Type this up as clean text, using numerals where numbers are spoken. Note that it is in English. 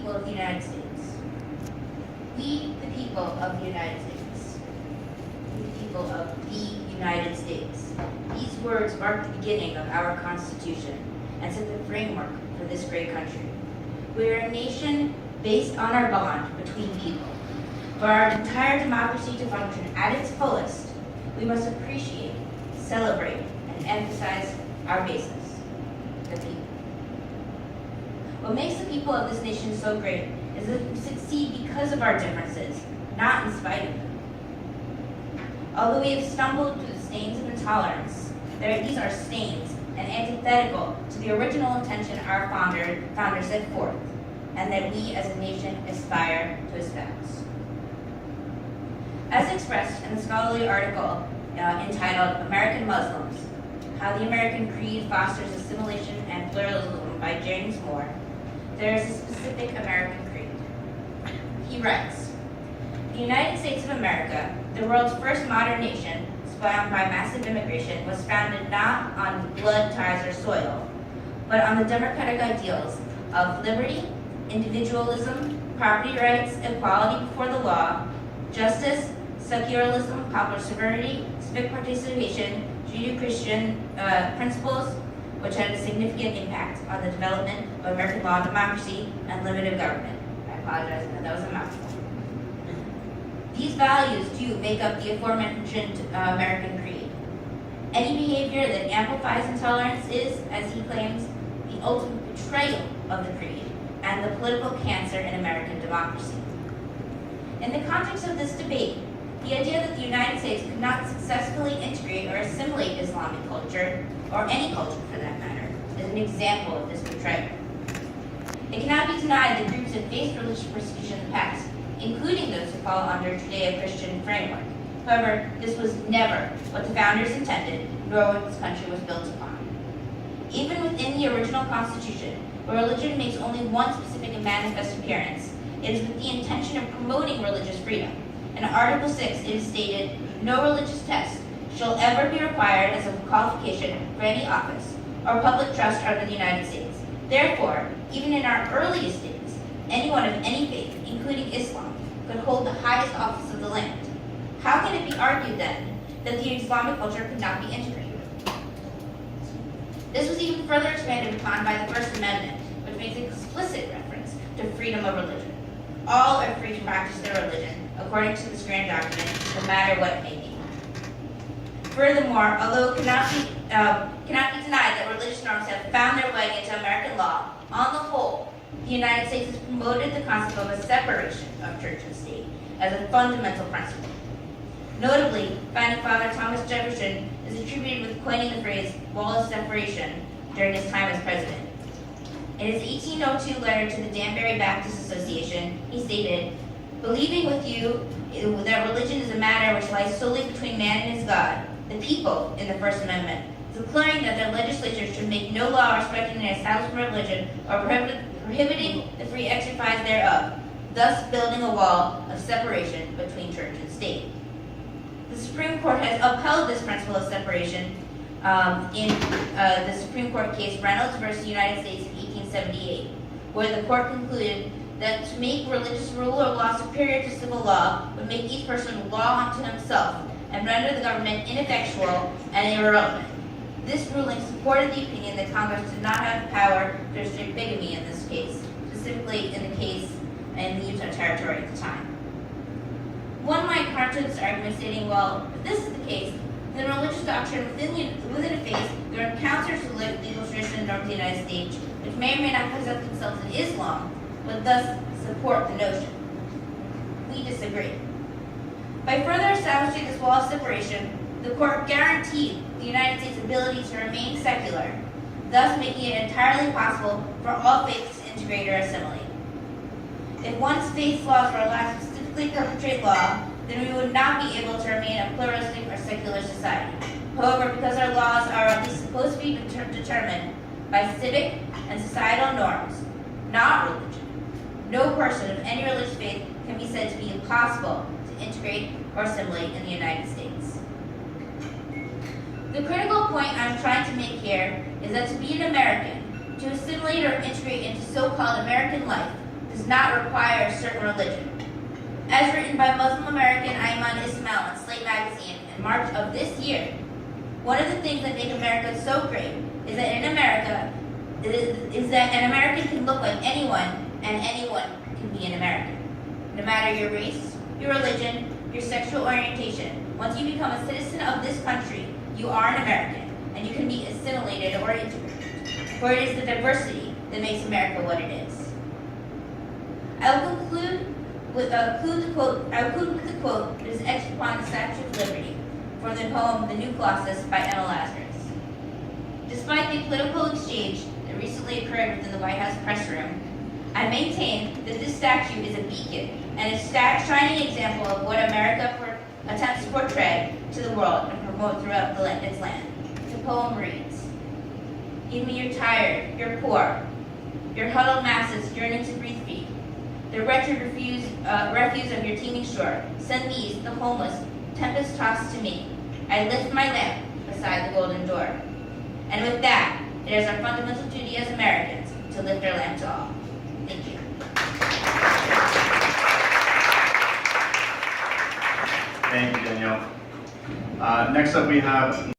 people of the United States. We, the people of the United States. We, the people of the United States. These words mark the beginning of our Constitution and set the framework for this great country. We are a nation based on our bond between people. For our entire democracy to function at its fullest, we must appreciate, celebrate, and emphasize our basis, the people. What makes the people of this nation so great is that we succeed because of our differences, not in spite of them. Although we have stumbled through the stains of intolerance, these are stains and antithetical to the original intention our founder set forth, and that we as a nation aspire to espouse. As expressed in the scholarly article entitled American Muslims, How the American Creed Fosters Assimilation and Pluralism by James Moore, there is a specific American creed. He writes, "The United States of America, the world's first modern nation, spawned by massive immigration, was founded not on blood ties or soil, but on the democratic ideals of liberty, individualism, property rights, equality before the law, justice, secularism, popular sovereignty, civic participation, Judeo-Christian principles, which had a significant impact on the development of American law, democracy, and limited government." I apologize, that was a mouthful. These values do make up the aforementioned American creed. Any behavior that amplifies intolerance is, as he claims, the ultimate betrayal of the creed and the political cancer in American democracy. In the context of this debate, the idea that the United States could not successfully integrate or assimilate Islamic culture, or any culture for that matter, is an example of this betrayal. It cannot be denied that groups have faced religious persecution in the past, including those who fall under Judeo-Christian framework. However, this was never what the founders intended, nor what this country was built upon. Even within the original Constitution, where religion makes only one specific and manifest appearance, it is with the intention of promoting religious freedom. In Article 6, it is stated, "No religious test shall ever be required as a qualification for any office or public trust under the United States. Therefore, even in our earliest days, anyone of any faith, including Islam, could hold the highest office of the land." How can it be argued then that the Islamic culture could not be integrated? This was even further expanded upon by the First Amendment, which makes explicit reference to freedom of religion. All are free to practice their religion according to this grand document, no matter what it may be. Furthermore, although it cannot be denied that religious norms have found their way into American law, on the whole, the United States has promoted the concept of a separation of church and state as a fundamental principle. Notably, founding father Thomas Jefferson is attributed with coining the phrase "wall of separation" during his time as president. In his 1802 letter to the Danbury Baptist Association, he stated, "Believing with you that religion is a matter which lies solely between man and his God, the people, in the First Amendment, declaring that their legislatures should make no law respecting the establishment of religion or prohibiting the free exercise thereof, thus building a wall of separation between church and state." The Supreme Court has upheld this principle of separation in the Supreme Court case Reynolds versus United States in 1878, where the court concluded that to make religious rule or law superior to civil law would make each person law unto himself and render the government ineffectual and irrelevant. This ruling supported the opinion that Congress did not have the power to restrict bigamy in this case, specifically in the case in the Utah Territory at the time. One might counter this argument stating, well, if this is the case, then religious doctrine within a faith that encounters the legal tradition and norms of the United States, which may or may not present themselves in Islam, would thus support the notion. We disagree. By further establishing this wall of separation, the court guaranteed the United States' ability to remain secular, thus making it entirely possible for all faiths to integrate or assimilate. If one's faith laws were allowed to specifically perpetrate law, then we would not be able to remain a pluralistic or secular society. However, because our laws are at least supposed to be determined by civic and societal norms, not religion, no person of any religious faith can be said to be impossible to integrate or assimilate in the United States. The critical point I'm trying to make here is that to be an American, to assimilate or integrate into so-called American life, does not require a certain religion. As written by Muslim American Ayman Ismail in Slate magazine in March of this year, one of the things that make America so great is that an American can look like anyone and anyone can be an American. No matter your race, your religion, your sexual orientation, once you become a citizen of this country, you are an American and you can be assimilated or integrated. For it is the diversity that makes America what it is. I will conclude with the quote that is etched upon the Statue of Liberty from the poem The New Colossus by Emma Lazarus. Despite the political exchange that recently occurred within the White House press room, I maintain that this statue is a beacon and a shining example of what America attempts to portray to the world and promote throughout its land. The poem reads, "Even you're tired, you're poor, your huddled masses yearning to breathe free. The wretched refuse of your teeming shore, send these, the homeless, tempest-tossed to me. I lift my lamp beside the golden door." And with that, it is our fundamental duty as Americans to lift our lamp to all. Thank you. Thank you, Danielle. Next up we have